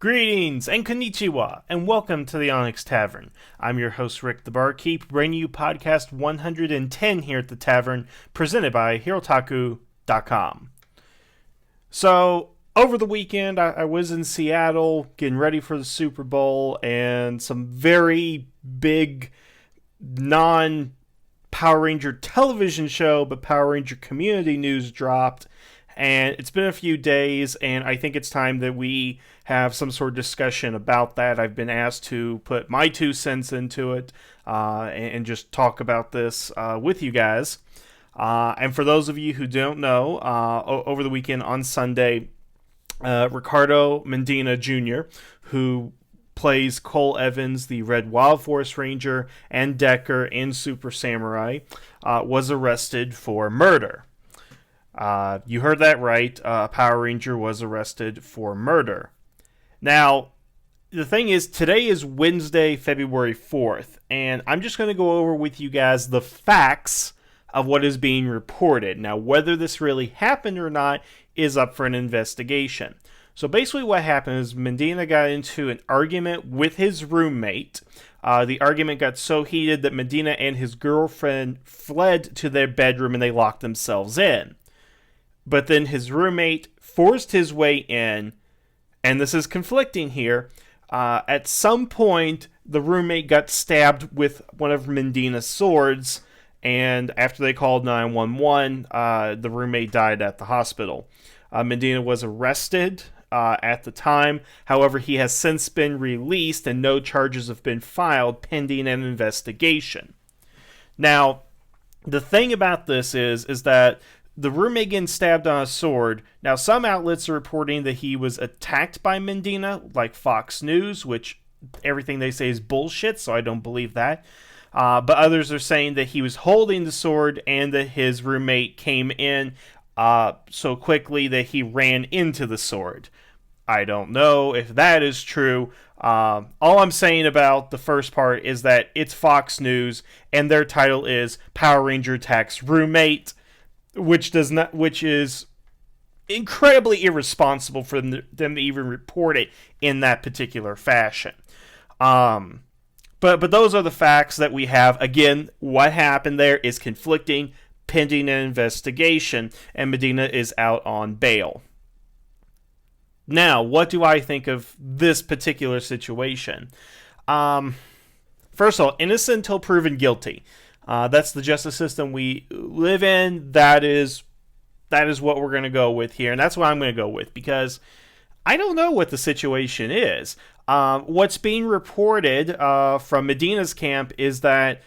Greetings and konnichiwa, and welcome to the Onyx Tavern. I'm your host, Rick the Barkeep, bringing you podcast 110 here at the Tavern, presented by Hirotaku.com. So, over the weekend, I was in Seattle, getting ready for the Super Bowl, and some very big, non-Power Ranger television show, but Power Ranger community news dropped. And it's been a few days, and I think it's time that we have some sort of discussion about that. I've been asked to put my 2 cents into it and just talk about this with you guys. And for those of you who don't know, over the weekend on Sunday, Ricardo Medina Jr., who plays Cole Evans, the Red Wild Force Ranger, and Deker in Super Samurai, was arrested for murder. You heard that right. Power Ranger was arrested for murder. Now, the thing is, today is Wednesday, February 4th, and I'm just going to go over with you guys the facts of what is being reported. Now, whether this really happened or not is up for an investigation. So basically what happened is Medina got into an argument with his roommate. The argument got so heated that Medina and his girlfriend fled to their bedroom and they locked themselves in. But then his roommate forced his way in, and this is conflicting here. At some point, the roommate got stabbed with one of Medina's swords, and after they called 911, the roommate died at the hospital. Medina was arrested at the time. However, he has since been released, and no charges have been filed pending an investigation. Now, the thing about this is that the roommate getting stabbed on a sword. Now, some outlets are reporting that he was attacked by Medina, like Fox News, which everything they say is bullshit, so I don't believe that. But others are saying that he was holding the sword and that his roommate came in so quickly that he ran into the sword. I don't know if that is true. All I'm saying about the first part is that it's Fox News, and their title is Power Ranger Attacks Roommate, which is incredibly irresponsible for them to even report it in that particular fashion. But those are the facts that we have. Again, what happened there is conflicting, pending an investigation, and Medina is out on bail. Now, what do I think of this particular situation? First of all, innocent until proven guilty. That's the justice system we live in. That is what we're going to go with here. And that's what I'm going to go with, because I don't know what the situation is. What's being reported from Medina's camp is that,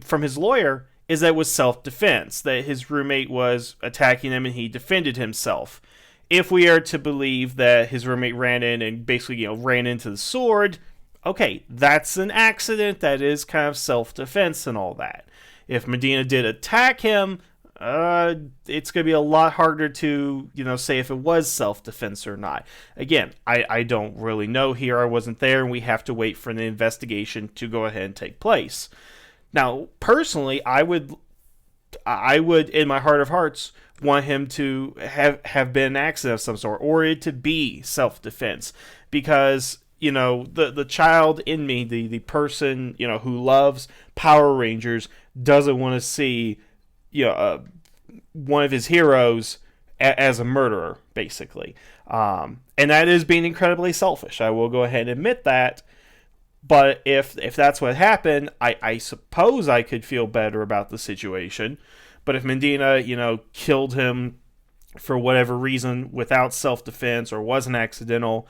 from his lawyer, is that it was self-defense, that his roommate was attacking him and he defended himself. If we are to believe that his roommate ran in and basically, ran into the sword, okay, that's an accident. That is kind of self-defense and all that. If Medina did attack him, it's going to be a lot harder to, say if it was self-defense or not. Again, I don't really know here. I wasn't there, and we have to wait for the investigation to go ahead and take place. Now, personally, I would, in my heart of hearts, want him to have been an accident of some sort, or it to be self-defense, because the child in me, the person, who loves Power Rangers, doesn't want to see, one of his heroes as a murderer, basically. And that is being incredibly selfish. I will go ahead and admit that. But if that's what happened, I suppose I could feel better about the situation. But if Medina, killed him for whatever reason without self-defense or wasn't accidental,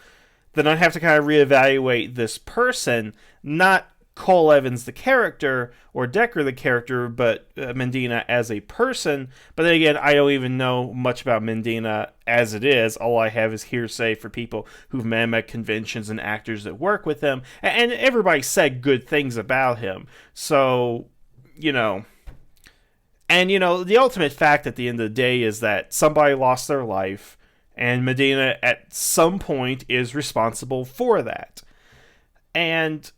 then I'd have to kind of reevaluate this person, not Cole Evans the character or Deker the character, but Medina as a person. But then again, I don't even know much about Medina as it is. All I have is hearsay for people who've met him at conventions and actors that work with him. And everybody said good things about him. So, And, the ultimate fact at the end of the day is that somebody lost their life, and Medina at some point is responsible for that. And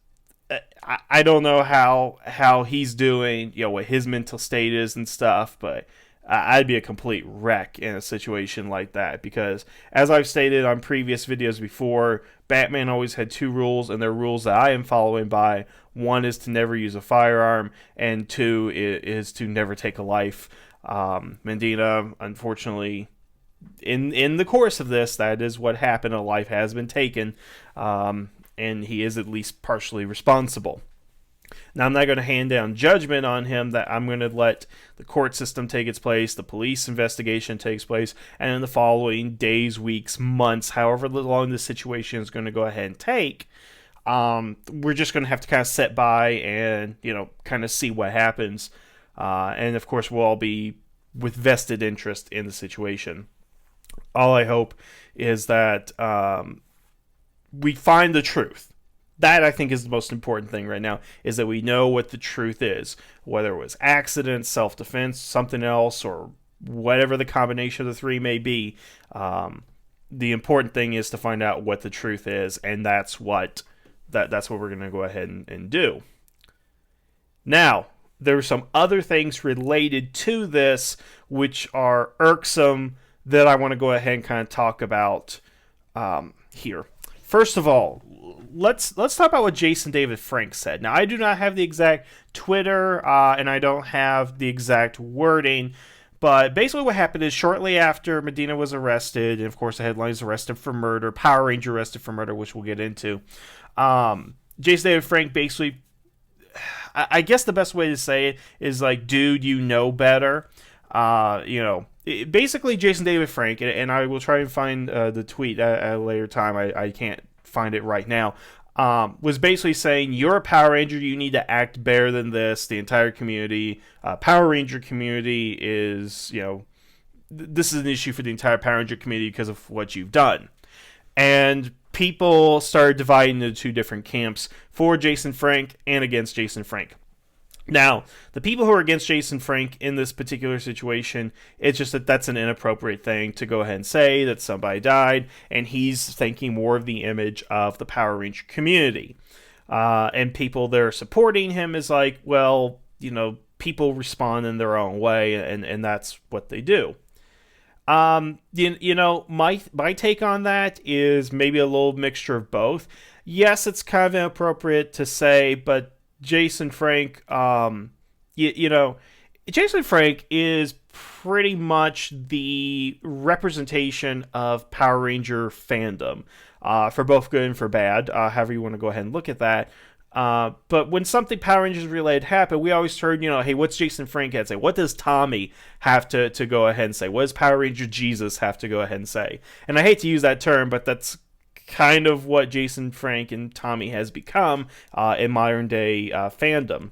I don't know how he's doing, what his mental state is and stuff, but I'd be a complete wreck in a situation like that, because as I've stated on previous videos before, Batman always had two rules, and they're rules that I am following by. One is to never use a firearm, and two is to never take a life. Medina, unfortunately, in the course of this, that is what happened. A life has been taken, and he is at least partially responsible. Now, I'm not going to hand down judgment on him. That I'm going to let the court system take its place, the police investigation takes place, and in the following days, weeks, months, however long this situation is going to go ahead and take, we're just going to have to kind of sit by and, kind of see what happens. And of course, we'll all be with vested interest in the situation. All I hope is that we find the truth. That, I think, is the most important thing right now, is that we know what the truth is. Whether it was accident, self-defense, something else, or whatever the combination of the three may be, the important thing is to find out what the truth is, and that's what we're going to go ahead and do. Now, there are some other things related to this which are irksome that I want to go ahead and kind of talk about here. First of all, let's talk about what Jason David Frank said. Now, I do not have the exact Twitter, and I don't have the exact wording, but basically what happened is shortly after Medina was arrested, and of course the headlines arrested for murder, Power Ranger arrested for murder, which we'll get into, Jason David Frank basically, I guess the best way to say it is like, dude, you know better. Basically Jason David Frank, and I will try and find the tweet at a later time. I can't find it right now. Was basically saying, you're a Power Ranger, you need to act better than this. The entire community, Power Ranger community is, this is an issue for the entire Power Ranger community because of what you've done. And people started dividing into two different camps, for Jason Frank and against Jason Frank. Now, the people who are against Jason Frank in this particular situation, it's just that that's an inappropriate thing to go ahead and say, that somebody died, and he's thinking more of the image of the Power Ranger community. And people that are supporting him is like, well, people respond in their own way, and that's what they do. My take on that is maybe a little mixture of both. Yes, it's kind of inappropriate to say, but Jason Frank, Jason Frank is pretty much the representation of Power Ranger fandom, for both good and for bad, however you want to go ahead and look at that. But when something Power Rangers related happened, we always heard, hey, what's Jason Frank have to say? What does Tommy have to go ahead and say? What does Power Ranger Jesus have to go ahead and say? And I hate to use that term, but that's kind of what Jason Frank and Tommy has become in modern day fandom.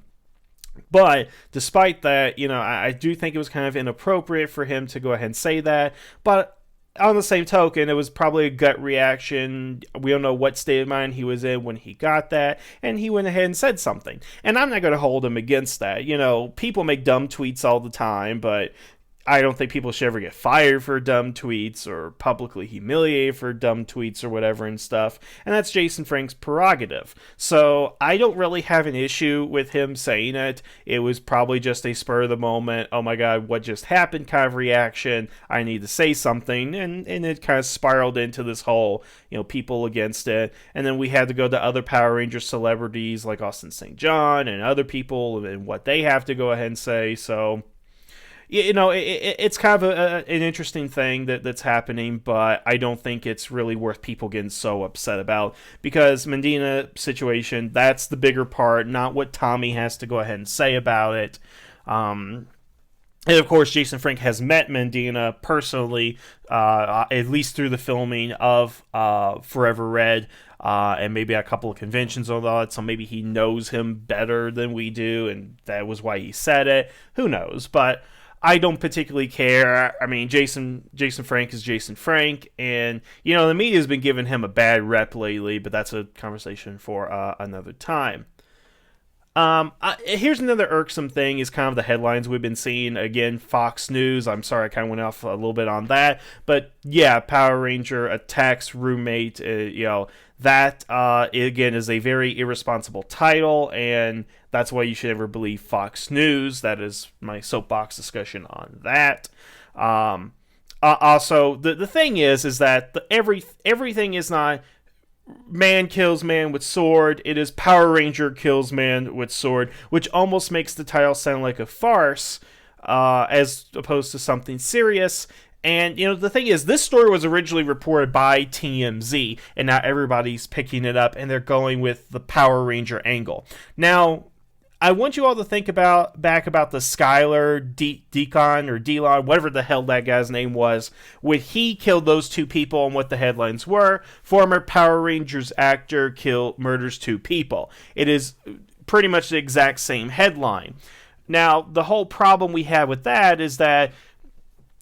But despite that, I do think it was kind of inappropriate for him to go ahead and say that. But on the same token, it was probably a gut reaction. We don't know what state of mind he was in when he got that, and he went ahead and said something. And I'm not going to hold him against that. People make dumb tweets all the time, but I don't think people should ever get fired for dumb tweets or publicly humiliated for dumb tweets or whatever and stuff. And that's Jason Frank's prerogative. So I don't really have an issue with him saying it. It was probably just a spur of the moment, oh my god, what just happened kind of reaction. I need to say something. And it kind of spiraled into this whole, people against it. And then we had to go to other Power Ranger celebrities like Austin St. John and other people and what they have to go ahead and say. So it's kind of an interesting thing that's happening, but I don't think it's really worth people getting so upset about, because Medina situation, that's the bigger part, not what Tommy has to go ahead and say about it. And of course, Jason Frank has met Medina personally, at least through the filming of Forever Red, and maybe a couple of conventions and all that, so maybe he knows him better than we do, and that was why he said it. Who knows? But I don't particularly care. I mean, Jason Frank is Jason Frank, and, the media has been giving him a bad rep lately, but that's a conversation for another time. Here's another irksome thing is kind of the headlines we've been seeing. Again, Fox News. I'm sorry I kind of went off a little bit on that. But yeah, Power Ranger attacks roommate. That, again, is a very irresponsible title. And that's why you should never believe Fox News. That is my soapbox discussion on that. Also, the thing is that everything is not man kills man with sword. It is Power Ranger kills man with sword, which almost makes the title sound like a farce, as opposed to something serious. And, the thing is, this story was originally reported by TMZ, and now everybody's picking it up, and they're going with the Power Ranger angle. Now, I want you all to think about the Skylar Deacon or Delon, whatever the hell that guy's name was, when he killed those two people and what the headlines were. Former Power Rangers actor murders two people. It is pretty much the exact same headline. Now, the whole problem we have with that is that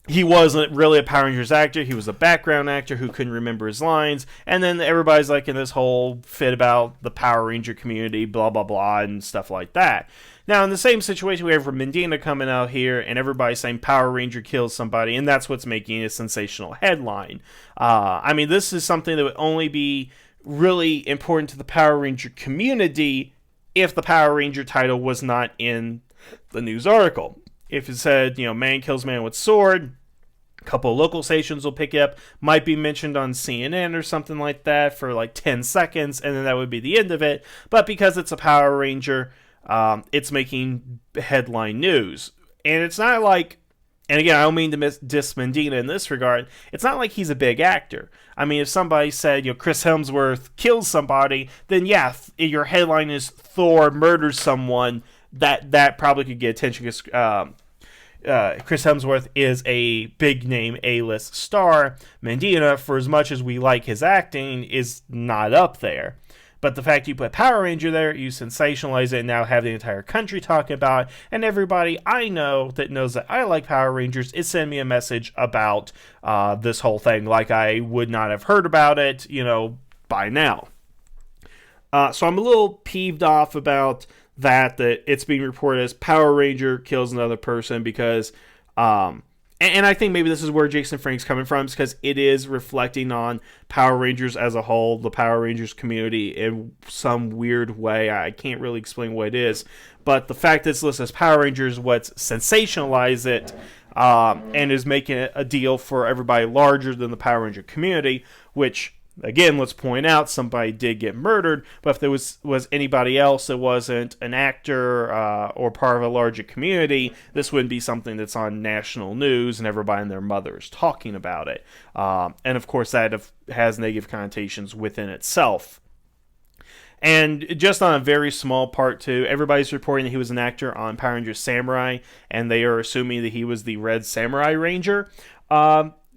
he wasn't really a Power Rangers actor. He was a background actor who couldn't remember his lines. And then everybody's like in this whole fit about the Power Ranger community, blah, blah, blah, and stuff like that. Now, in the same situation, we have Medina coming out here, and everybody's saying Power Ranger kills somebody, and that's what's making a sensational headline. This is something that would only be really important to the Power Ranger community if the Power Ranger title was not in the news article. If it said, man kills man with sword, a couple of local stations will pick it up, might be mentioned on CNN or something like that for like 10 seconds, and then that would be the end of it. But because it's a Power Ranger, it's making headline news. And it's not like, and again, I don't mean to diss Medina in this regard, it's not like he's a big actor. I mean, if somebody said, Chris Hemsworth kills somebody, then yeah, your headline is Thor murders someone, that probably could get attention because Chris Hemsworth is a big name A-list star. Medina, for as much as we like his acting, is not up there. But the fact you put Power Ranger there, you sensationalize it, and now have the entire country talking about it, and everybody I know that knows that I like Power Rangers is sending me a message about this whole thing, like I would not have heard about it, by now. So I'm a little peeved off about that it's being reported as Power Ranger kills another person because, and I think maybe this is where Jason Frank's coming from, because it is reflecting on Power Rangers as a whole, the Power Rangers community in some weird way. I can't really explain what it is, but the fact that it's listed as Power Rangers, what's sensationalized it, and is making it a deal for everybody larger than the Power Ranger community, which, again, let's point out, somebody did get murdered, but if there was anybody else that wasn't an actor or part of a larger community, this wouldn't be something that's on national news and everybody and their mother is talking about it. And of course, that has negative connotations within itself. And just on a very small part, too, everybody's reporting that he was an actor on Power Rangers Samurai, and they are assuming that he was the Red Samurai Ranger.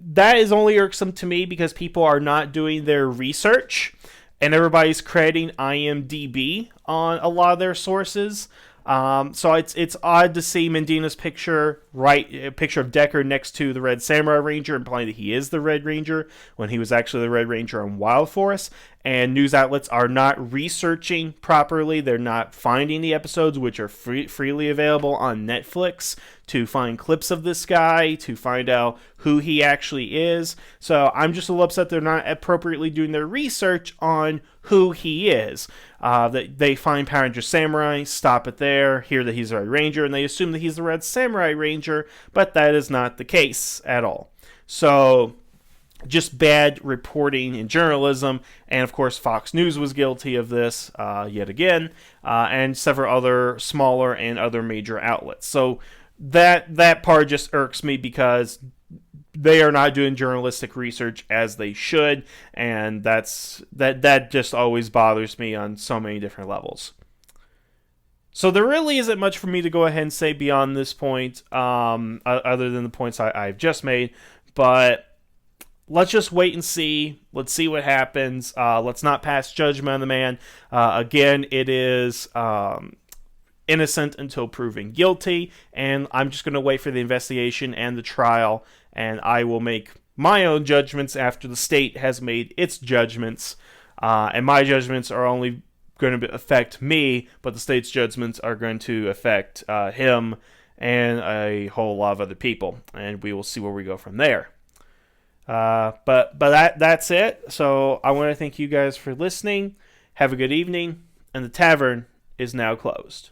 That is only irksome to me because people are not doing their research, and everybody's crediting IMDb on a lot of their sources. So it's odd to see Medina's picture of Deker next to the Red Samurai Ranger, implying that he is the Red Ranger when he was actually the Red Ranger on Wild Forest. And news outlets are not researching properly. They're not finding the episodes, which are freely available on Netflix, to find clips of this guy, to find out who he actually is. So I'm just a little upset they're not appropriately doing their research on who he is. They find Power Ranger Samurai, stop it there, hear that he's the Red Ranger, and they assume that he's the Red Samurai Ranger, but that is not the case at all. So just bad reporting in journalism, and of course Fox News was guilty of this yet again, and several other smaller and other major outlets. So that part just irks me because they are not doing journalistic research as they should, and that just always bothers me on so many different levels. So there really isn't much for me to go ahead and say beyond this point, other than the points I've just made, but let's just wait and see. Let's see what happens. Let's not pass judgment on the man. Again, it is innocent until proven guilty, and I'm just going to wait for the investigation and the trial, and I will make my own judgments after the state has made its judgments, and my judgments are only going to affect me, but the state's judgments are going to affect him and a whole lot of other people, and we will see where we go from there. But that's it. So I want to thank you guys for listening. Have a good evening, and the tavern is now closed.